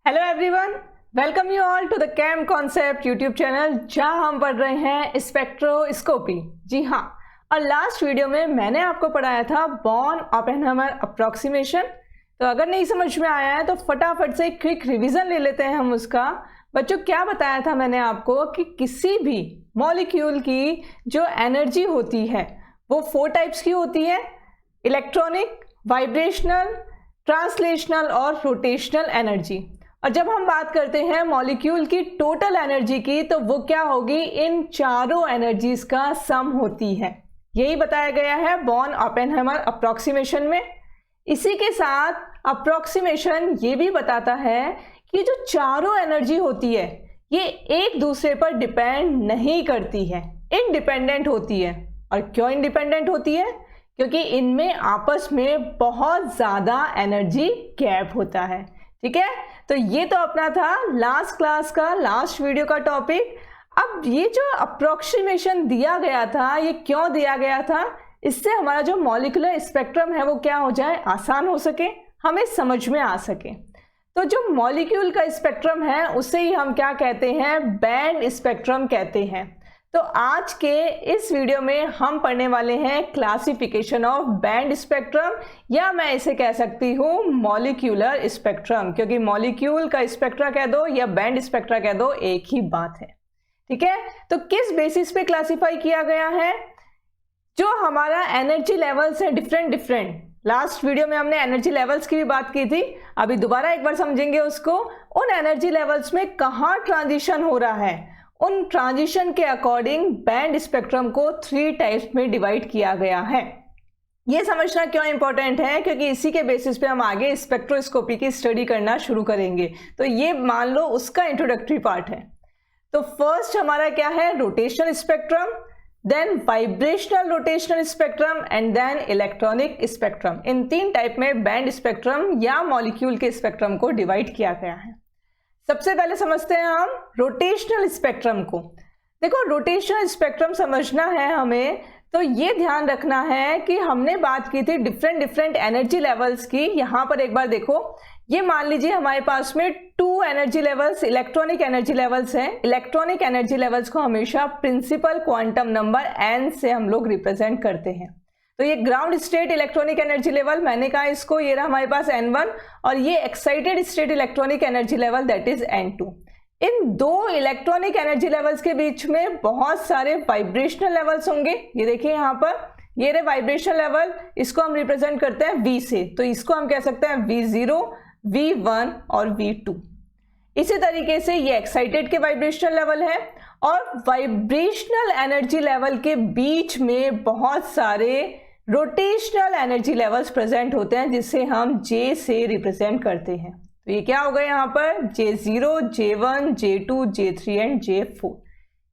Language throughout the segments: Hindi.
Hello everyone, welcome you all to the cam concept YouTube channel, जहां हम पढ़ रहे हैं स्पेक्ट्रोस्कोपी। जी हाँ, और लास्ट वीडियो में मैंने आपको पढ़ाया था बॉर्न ओपेनहाइमर अप्रोक्सीमेशन। तो अगर नहीं समझ में आया है तो फटाफट से क्विक रिवीजन ले लेते हैं हम उसका। बच्चों, क्या बताया था मैंने आपको कि किसी भी मॉलिक्यूल की जो एनर्जी होती है वो 4 टाइप्स की होती है: इलेक्ट्रॉनिक, वाइब्रेशनल, ट्रांसलेशनल और रोटेशनल एनर्जी। और जब हम बात करते हैं मॉलिक्यूल की टोटल एनर्जी की, तो वो क्या होगी? इन चारों एनर्जीज का सम होती है। यही बताया गया है बॉर्न ओपेनहाइमर अप्रोक्सीमेशन में। इसी के साथ अप्रोक्सीमेशन ये भी बताता है कि जो चारों एनर्जी होती है ये एक दूसरे पर डिपेंड नहीं करती है, इंडिपेंडेंट होती है। और क्यों इंडिपेंडेंट होती है? क्योंकि इनमें आपस में बहुत ज़्यादा एनर्जी गैप होता है। ठीक है, तो ये तो अपना था लास्ट क्लास का, लास्ट वीडियो का टॉपिक। अब ये जो अप्रोक्सीमेशन दिया गया था, ये क्यों दिया गया था? इससे हमारा जो मॉलिक्यूलर स्पेक्ट्रम है वो क्या हो जाए, आसान हो सके, हमें समझ में आ सके। तो जो मॉलिक्यूल का स्पेक्ट्रम है उसे ही हम क्या कहते हैं? बैंड स्पेक्ट्रम कहते हैं। तो आज के इस वीडियो में हम पढ़ने वाले हैं क्लासिफिकेशन ऑफ बैंड स्पेक्ट्रम, या मैं इसे कह सकती हूँ मॉलिक्यूलर स्पेक्ट्रम, क्योंकि मॉलिक्यूल का स्पेक्ट्रा कह दो या बैंड स्पेक्ट्रा कह दो, एक ही बात है। ठीक है, तो किस बेसिस पे क्लासिफाई किया गया है? जो हमारा एनर्जी लेवल्स है डिफरेंट, लास्ट वीडियो में हमने एनर्जी लेवल्स की भी बात की थी, अभी दोबारा एक बार समझेंगे उसको। उन एनर्जी लेवल्स में कहाँ ट्रांजिशन हो रहा है, उन ट्रांजिशन के अकॉर्डिंग बैंड स्पेक्ट्रम को 3 टाइप्स में डिवाइड किया गया है। ये समझना क्यों इंपॉर्टेंट है? क्योंकि इसी के बेसिस पे हम आगे स्पेक्ट्रोस्कोपी की स्टडी करना शुरू करेंगे। तो ये मान लो उसका इंट्रोडक्टरी पार्ट है। तो फर्स्ट हमारा क्या है? Rotational spectrum, then vibrational rotational spectrum and then electronic spectrum. इन 3 टाइप में बैंड स्पेक्ट्रम या मॉलिक्यूल के स्पेक्ट्रम को डिवाइड किया गया है। सबसे पहले समझते हैं हम रोटेशनल स्पेक्ट्रम को। देखो, रोटेशनल स्पेक्ट्रम समझना है हमें, तो ये ध्यान रखना है कि हमने बात की थी डिफरेंट एनर्जी लेवल्स की। यहाँ पर एक बार देखो, ये मान लीजिए हमारे पास में 2 energy levels, electronic energy levels हैं। इलेक्ट्रॉनिक एनर्जी लेवल्स को हमेशा प्रिंसिपल क्वांटम नंबर n से हम लोग रिप्रेजेंट करते हैं। तो ये ground state electronic energy level, मैंने कहा इसको, ये रहा हमारे पास n1, और ये excited state electronic energy level that is n2। In 2 electronic energy levels के बीच में बहुत सारे वाइब्रेशनल लेवल्स होंगे। ये देखिए यहाँ पर, ये रहे वाइब्रेशनल लेवल, इसको हम रिप्रेजेंट करते हैं v से, तो इसको हम कह सकते हैं v0, v1 और v2। इसी तरीके से ये एक्साइटेड के वाइब्रेशनल लेवल है, और वाइब्रेशनल एनर्जी लेवल के बीच में बहुत सारे रोटेशनल एनर्जी लेवल्स प्रेजेंट होते हैं, जिसे हम J से रिप्रेजेंट करते हैं। तो ये क्या होगा यहाँ पर? J0, J1, J2, J3 and J4।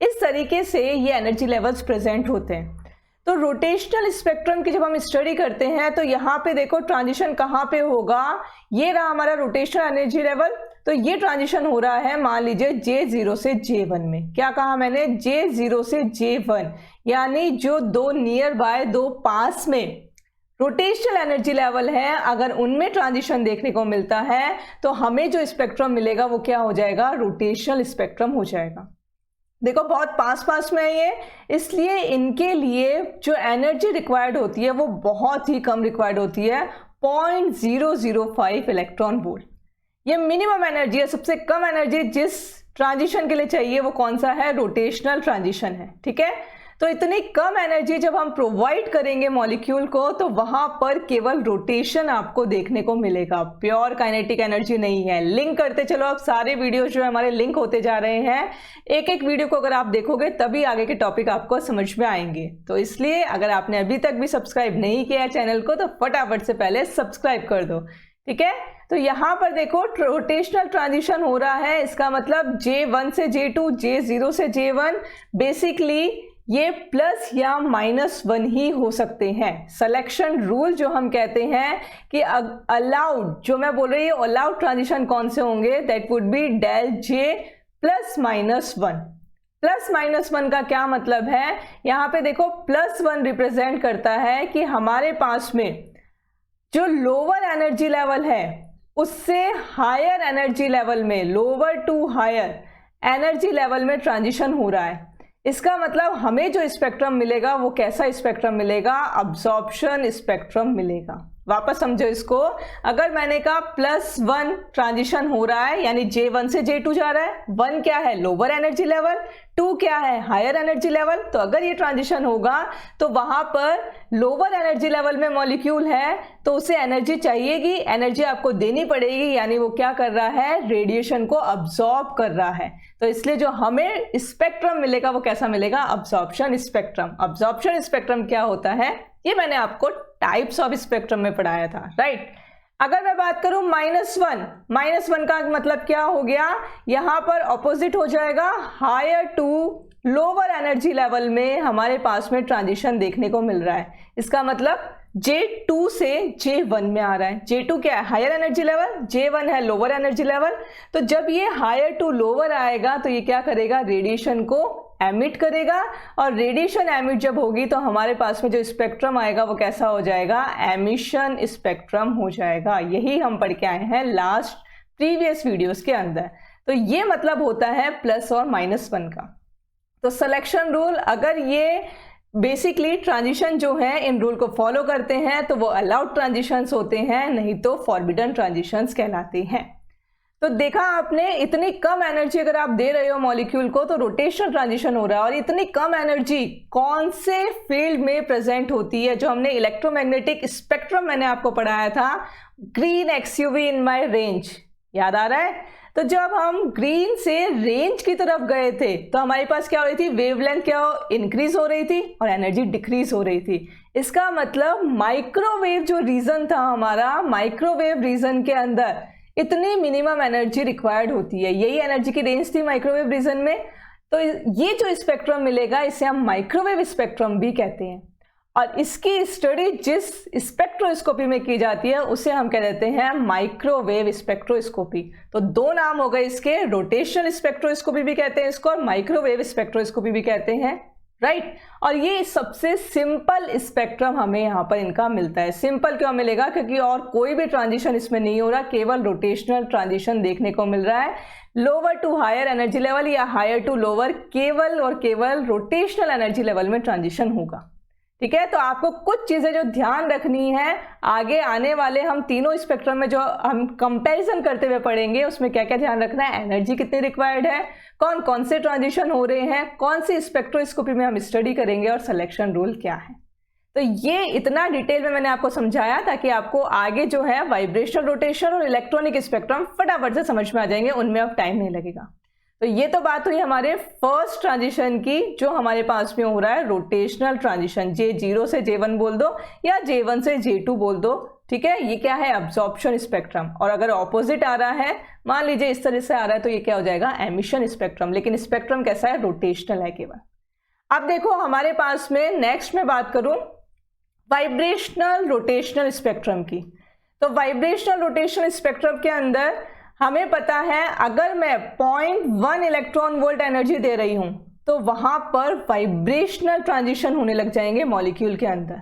इस तरीके से ये एनर्जी लेवल्स प्रेजेंट होते हैं। तो रोटेशनल स्पेक्ट्रम की जब हम स्टडी करते हैं तो यहाँ पे देखो ट्रांजिशन कहाँ पे होगा, ये रहा हमारा रोटेशनल एनर्जी लेवल। तो ये ट्रांजिशन हो रहा है मान लीजिए J0 से J1 में। क्या कहा मैंने? J0 से J1, यानी जो 2 नियर बाय, 2 पास में रोटेशनल एनर्जी लेवल है, अगर उनमें ट्रांजिशन देखने को मिलता है तो हमें जो स्पेक्ट्रम मिलेगा वो क्या हो जाएगा? रोटेशनल स्पेक्ट्रम हो जाएगा। देखो, बहुत पास में है ये, इसलिए इनके लिए जो एनर्जी रिक्वायर्ड होती है वो बहुत ही कम रिक्वायर्ड होती है, 0.005 इलेक्ट्रॉन वोल्ट। ये मिनिमम एनर्जी है, सबसे कम एनर्जी जिस ट्रांजिशन के लिए चाहिए वो कौन सा है? रोटेशनल ट्रांजिशन है। ठीक है, तो इतनी कम एनर्जी जब हम प्रोवाइड करेंगे मॉलिक्यूल को, तो वहां पर केवल रोटेशन आपको देखने को मिलेगा, प्योर काइनेटिक एनर्जी नहीं है। लिंक करते चलो, अब सारे वीडियो जो हमारे लिंक होते जा रहे हैं, एक वीडियो को अगर आप देखोगे तभी आगे के टॉपिक आपको समझ में आएंगे। तो इसलिए अगर आपने अभी तक भी सब्सक्राइब नहीं किया चैनल को, तो फटाफट से पहले सब्सक्राइब कर दो। ठीक है, तो यहाँ पर देखो रोटेशनल ट्रांजिशन हो रहा है, इसका मतलब J1 से J2, J0 से J1, बेसिकली ये प्लस या -1 ही हो सकते हैं। सिलेक्शन रूल जो हम कहते हैं कि अलाउड, जो मैं बोल रही हूँ अलाउड ट्रांजिशन कौन से होंगे, that would be del J +-1। +-1 का क्या मतलब है? यहाँ पे देखो +1 रिप्रेजेंट करता है कि हमारे पास में जो लोअर एनर्जी लेवल है उससे हायर एनर्जी लेवल में, lower to higher energy level में ट्रांजिशन हो रहा है। इसका मतलब हमें जो स्पेक्ट्रम मिलेगा वो कैसा स्पेक्ट्रम मिलेगा? अब्जॉर्प्शन स्पेक्ट्रम मिलेगा। वापस समझो इसको, अगर मैंने कहा +1 ट्रांजिशन हो रहा है, यानी J1 से J2 जा रहा है। 1 क्या है? लोअर एनर्जी लेवल, 2 क्या है? Higher energy level. तो अगर ये ट्रांजिशन होगा तो वहां पर लोअर एनर्जी लेवल में मॉलिक्यूल है तो उसे एनर्जी चाहिएगी, एनर्जी आपको देनी पड़ेगी, यानी वो क्या कर रहा है? रेडिएशन को अब्सॉर्ब कर रहा है। तो इसलिए जो हमें स्पेक्ट्रम मिलेगा वो कैसा मिलेगा? Absorption spectrum. अब्सॉर्प्शन स्पेक्ट्रम क्या होता है? ये मैंने आपको टाइप्स ऑफ स्पेक्ट्रम में पढ़ाया था, राइट। अगर मैं बात करूं -1 का मतलब क्या हो गया? यहां पर ऑपोजिट हो जाएगा, higher to lower energy level में हमारे पास में ट्रांजिशन देखने को मिल रहा है। इसका मतलब J2 से J1 में आ रहा है। J2 क्या है? हायर एनर्जी लेवल, J1 है लोअर एनर्जी लेवल। तो जब ये हायर टू लोअर आएगा तो ये क्या करेगा? रेडिएशन को एमिट करेगा, और रेडिएशन एमिट जब होगी तो हमारे पास में जो स्पेक्ट्रम आएगा वो कैसा हो जाएगा? एमिशन स्पेक्ट्रम हो जाएगा। यही हम पढ़ के आए हैं लास्ट प्रीवियस वीडियोस के अंदर। तो ये मतलब होता है प्लस और -1 का। तो सिलेक्शन रूल, अगर ये बेसिकली ट्रांजिशन जो है इन रूल को फॉलो करते हैं तो वो अलाउड ट्रांजिशंस होते हैं, नहीं तो फॉरबिडन ट्रांजिशंस कहलाते हैं। तो देखा आपने, इतनी कम एनर्जी अगर आप दे रहे हो मॉलिक्यूल को तो रोटेशनल ट्रांजिशन हो रहा है। और इतनी कम एनर्जी कौन से फील्ड में प्रेजेंट होती है? जो हमने इलेक्ट्रोमैग्नेटिक स्पेक्ट्रम मैंने आपको पढ़ाया था, green XUV in my range, याद आ रहा है? तो जब हम ग्रीन से रेंज की तरफ गए थे तो हमारे पास क्या हो रही थी? वेवलेंथ क्या इंक्रीज हो रही थी और एनर्जी डिक्रीज हो रही थी। इसका मतलब माइक्रोवेव जो रीजन था हमारा, माइक्रोवेव रीजन के अंदर इतनी मिनिमम एनर्जी रिक्वायर्ड होती है, यही एनर्जी की रेंज थी माइक्रोवेव रीजन में। तो ये जो स्पेक्ट्रम मिलेगा इसे हम माइक्रोवेव स्पेक्ट्रम भी कहते हैं। और इसकी स्टडी जिस स्पेक्ट्रोस्कोपी में की जाती है उसे हम कह देते हैं माइक्रोवेव स्पेक्ट्रोस्कोपी। तो दो नाम हो गए इसके, रोटेशनल स्पेक्ट्रोस्कोपी भी कहते हैं इसको और माइक्रोवेव स्पेक्ट्रोस्कोपी भी कहते हैं, राइट। और ये सबसे सिंपल स्पेक्ट्रम हमें यहाँ पर इनका मिलता है। सिंपल क्यों मिलेगा? क्योंकि और कोई भी ट्रांजिशन इसमें नहीं हो रहा, केवल रोटेशनल ट्रांजिशन देखने को मिल रहा है। Lower to higher energy level या हायर टू लोअर, केवल और केवल रोटेशनल एनर्जी लेवल में ट्रांजिशन होगा, ठीक है। तो आपको कुछ चीजें जो ध्यान रखनी है, आगे आने वाले हम तीनों स्पेक्ट्रम में जो हम कंपैरिजन करते हुए पढ़ेंगे उसमें क्या क्या ध्यान रखना है, एनर्जी कितनी रिक्वायर्ड है, कौन कौन से ट्रांजिशन हो रहे हैं, कौन सी स्पेक्ट्रोस्कोपी में हम स्टडी करेंगे और सिलेक्शन रूल क्या है। तो ये इतना डिटेल में मैंने आपको समझाया ताकि आपको आगे जो है वाइब्रेशनल रोटेशन और इलेक्ट्रॉनिक स्पेक्ट्रम फटाफट से समझ में आ जाएंगे, उनमें अब टाइम नहीं लगेगा। तो ये तो बात हुई हमारे फर्स्ट ट्रांजिशन की जो हमारे पास में हो रहा है रोटेशनल ट्रांजिशन। J0 से J1 बोल दो या J1 से J2 बोल दो, ठीक है। ये क्या है? Absorption spectrum. और अगर ऑपोजिट आ रहा है, मान लीजिए इस तरह से आ रहा है, तो ये क्या हो जाएगा? Emission spectrum. लेकिन स्पेक्ट्रम कैसा है? रोटेशनल है केवल। अब देखो हमारे पास में नेक्स्ट में बात करूं वाइब्रेशनल रोटेशनल स्पेक्ट्रम की। तो वाइब्रेशनल रोटेशनल स्पेक्ट्रम के अंदर हमें पता है अगर मैं 0.1 इलेक्ट्रॉन वोल्ट एनर्जी दे रही हूं तो वहां पर वाइब्रेशनल ट्रांजिशन होने लग जाएंगे मॉलिक्यूल के अंदर।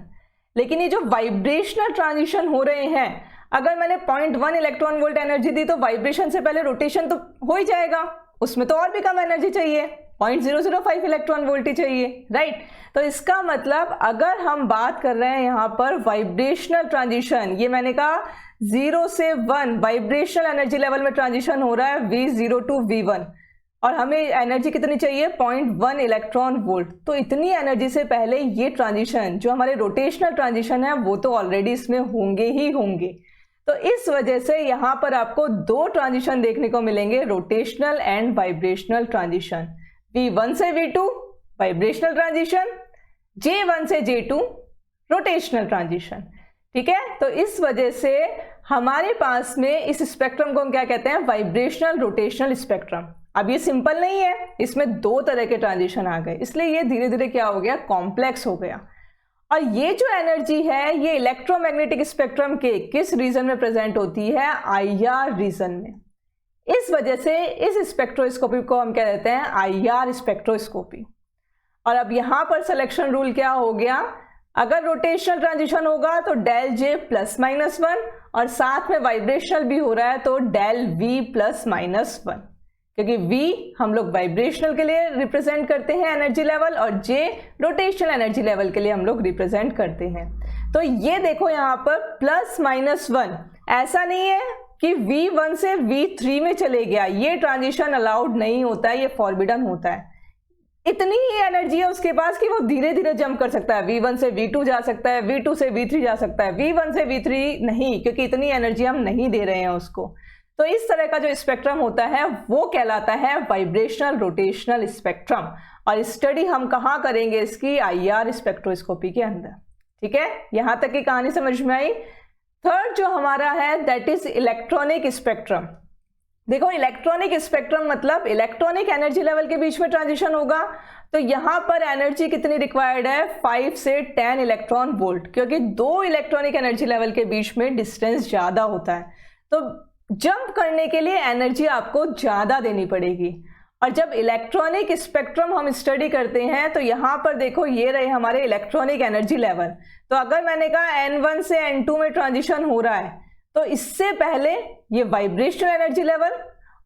लेकिन ये जो वाइब्रेशनल ट्रांजिशन हो रहे हैं, अगर मैंने 0.1 इलेक्ट्रॉन वोल्ट एनर्जी दी तो वाइब्रेशन से पहले रोटेशन तो हो ही जाएगा, उसमें तो और भी कम एनर्जी चाहिए, 0.005 इलेक्ट्रॉन वोल्ट ही चाहिए, राइट। तो इसका मतलब अगर हम बात कर रहे हैं यहाँ पर वाइब्रेशनल ट्रांजिशन, ये मैंने कहा 0 से 1 वाइब्रेशनल एनर्जी लेवल में ट्रांजिशन हो रहा है V0 टू V1, और हमें एनर्जी कितनी चाहिए? 0.1 इलेक्ट्रॉन वोल्ट। तो इतनी एनर्जी से पहले ये ट्रांजिशन जो हमारे रोटेशनल ट्रांजिशन है वो तो ऑलरेडी इसमें होंगे ही होंगे। तो इस वजह से यहाँ पर आपको दो ट्रांजिशन देखने को मिलेंगे, rotational and vibrational transition. V1 से V2 वाइब्रेशनल ट्रांजिशन, J1 से J2 रोटेशनल ट्रांजिशन, ठीक है। तो इस वजह से हमारे पास में इस स्पेक्ट्रम को हम क्या कहते हैं? Vibrational rotational spectrum. अब ये सिंपल नहीं है, इसमें दो तरह के ट्रांजिशन आ गए, इसलिए ये धीरे धीरे क्या हो गया? कॉम्प्लेक्स हो गया। और ये जो एनर्जी है ये इलेक्ट्रोमैग्नेटिक स्पेक्ट्रम के किस रीजन में प्रेजेंट होती है? IR रीजन में। इस वजह से इस स्पेक्ट्रोस्कोपी को हम क्या कहते हैं? IR spectroscopy. और अब यहां पर सिलेक्शन रूल क्या हो गया? अगर रोटेशनल ट्रांजिशन होगा तो del J plus minus one, और साथ में वाइब्रेशनल भी हो रहा है तो del V plus minus one, क्योंकि V हम लोग वाइब्रेशनल के लिए रिप्रेजेंट करते हैं एनर्जी लेवल, और J रोटेशनल एनर्जी लेवल के लिए हम लोग रिप्रेजेंट करते हैं। तो ये देखो यहाँ पर प्लस माइनस वन, ऐसा नहीं है कि V1 से V3 में चले गया, ये ट्रांजिशन अलाउड नहीं होता है, ये फॉरबिडन होता है। इतनी ही एनर्जी है उसके पास कि वो धीरे धीरे जंप कर सकता है, V1 से V2 जा सकता है, V2 से V3 जा सकता है, V1 से V3 नहीं, क्योंकि इतनी एनर्जी हम नहीं दे रहे हैं उसको। तो इस तरह का जो स्पेक्ट्रम होता है वो कहलाता है वाइब्रेशनल रोटेशनल स्पेक्ट्रम, और स्टडी हम कहाँ करेंगे इसकी, IR स्पेक्ट्रोस्कोपी के अंदर। ठीक है, यहां तक की कहानी समझ में आई। थर्ड जो हमारा है दैट इज इलेक्ट्रॉनिक स्पेक्ट्रम। देखो इलेक्ट्रॉनिक स्पेक्ट्रम मतलब इलेक्ट्रॉनिक एनर्जी लेवल के बीच में ट्रांजिशन होगा, तो यहां पर एनर्जी कितनी रिक्वायर्ड है, 5 से 10 इलेक्ट्रॉन वोल्ट, क्योंकि दो इलेक्ट्रॉनिक एनर्जी लेवल के बीच में डिस्टेंस ज्यादा होता है, तो जंप करने के लिए एनर्जी आपको ज्यादा देनी पड़ेगी। और जब इलेक्ट्रॉनिक स्पेक्ट्रम हम स्टडी करते हैं तो यहां पर देखो ये रहे हमारे इलेक्ट्रॉनिक एनर्जी लेवल। तो अगर मैंने कहा N1 से N2 में ट्रांजिशन हो रहा है, तो इससे पहले ये वाइब्रेशनल एनर्जी लेवल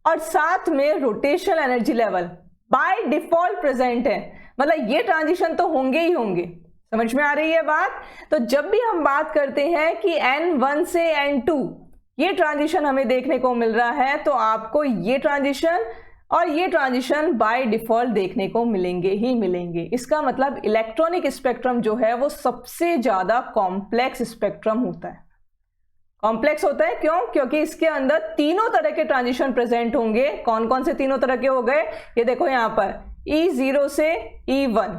और साथ में rotational energy level by default present है, मतलब ये ट्रांजिशन तो होंगे ही होंगे। समझ में आ रही है बात। तो जब भी हम बात करते हैं कि N1 से N2 ये ट्रांजिशन हमें देखने को मिल रहा है, तो आपको ये ट्रांजिशन और ये ट्रांजिशन बाय डिफॉल्ट देखने को मिलेंगे ही मिलेंगे। इसका मतलब इलेक्ट्रॉनिक स्पेक्ट्रम जो है वो सबसे ज्यादा कॉम्प्लेक्स स्पेक्ट्रम होता है। कॉम्प्लेक्स होता है क्यों? क्योंकि इसके अंदर तीनों तरह के ट्रांजिशन प्रेजेंट होंगे। कौन कौन से तीनों तरह के हो गए, ये देखो यहाँ पर E0 से E1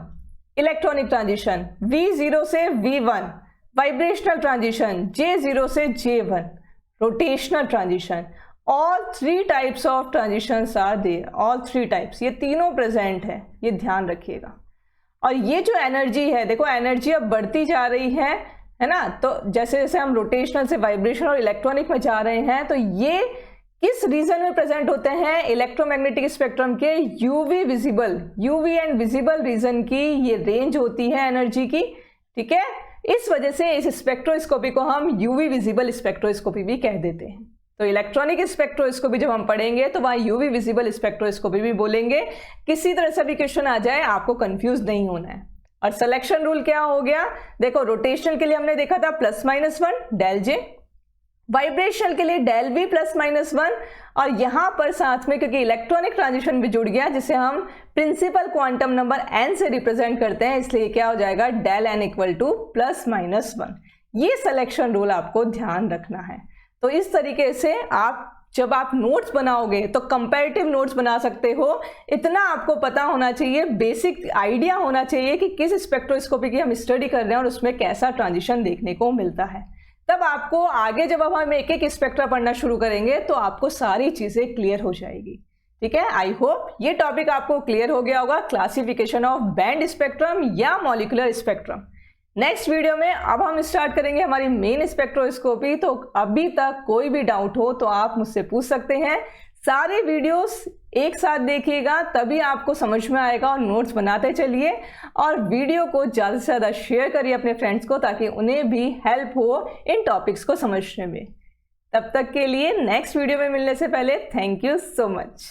इलेक्ट्रॉनिक ट्रांजिशन, V0 से V1 वाइब्रेशनल ट्रांजिशन, J0 से J1 rotational transition. All 3 types of transitions are there, all 3 types, ये तीनों प्रेजेंट है, ये ध्यान रखिएगा। और ये जो एनर्जी है, देखो एनर्जी अब बढ़ती जा रही है ना, तो जैसे जैसे हम रोटेशनल से वाइब्रेशन और इलेक्ट्रॉनिक में जा रहे हैं, तो ये किस रीजन में प्रेजेंट होते हैं, इलेक्ट्रोमैग्नेटिक स्पेक्ट्रम के UV visible, UV and visible region की ये रेंज होती है एनर्जी की। ठीक है, इस वजह से इस स्पेक्ट्रोस्कोपी को हम यूवी विजिबल स्पेक्ट्रोस्कोपी भी कह देते हैं। तो इलेक्ट्रॉनिक स्पेक्ट्रोस्कोपी जब हम पढ़ेंगे तो वहां यूवी विजिबल स्पेक्ट्रोस्कोपी भी बोलेंगे। किसी तरह से भी क्वेश्चन आ जाए आपको कंफ्यूज नहीं होना है। और सिलेक्शन रूल क्या हो गया, देखो रोटेशनल के लिए हमने देखा था plus minus one del J, vibrational के लिए del V plus minus one, और यहां पर साथ में क्योंकि इलेक्ट्रॉनिक ट्रांजिशन भी जुड़ गया जिसे हम प्रिंसिपल क्वांटम नंबर n से रिप्रेजेंट करते हैं, इसलिए क्या हो जाएगा del n equal to plus minus one. ये सिलेक्शन रूल आपको ध्यान रखना है। तो इस तरीके से आप जब आप नोट्स बनाओगे तो कंपैरेटिव नोट्स बना सकते हो। इतना आपको पता होना चाहिए, बेसिक आइडिया होना चाहिए कि किस स्पेक्ट्रोस्कोपी की हम स्टडी कर रहे हैं और उसमें कैसा ट्रांजिशन देखने को मिलता है। तब आपको आगे जब हम एक एक स्पेक्ट्रा पढ़ना शुरू करेंगे तो आपको सारी चीजें क्लियर हो जाएगी। ठीक है, आई होप ये टॉपिक आपको क्लियर हो गया होगा, क्लासिफिकेशन ऑफ बैंड स्पेक्ट्रम या मॉलिक्यूलर स्पेक्ट्रम। नेक्स्ट वीडियो में अब हम स्टार्ट करेंगे हमारी मेन स्पेक्ट्रोस्कोपी। तो अभी तक कोई भी डाउट हो तो आप मुझसे पूछ सकते हैं। सारे वीडियोस एक साथ देखिएगा तभी आपको समझ में आएगा, और नोट्स बनाते चलिए और वीडियो को ज़्यादा से ज़्यादा शेयर करिए अपने फ्रेंड्स को ताकि उन्हें भी हेल्प हो इन टॉपिक्स को समझने में। तब तक के लिए नेक्स्ट वीडियो में मिलने से पहले थैंक यू सो मच।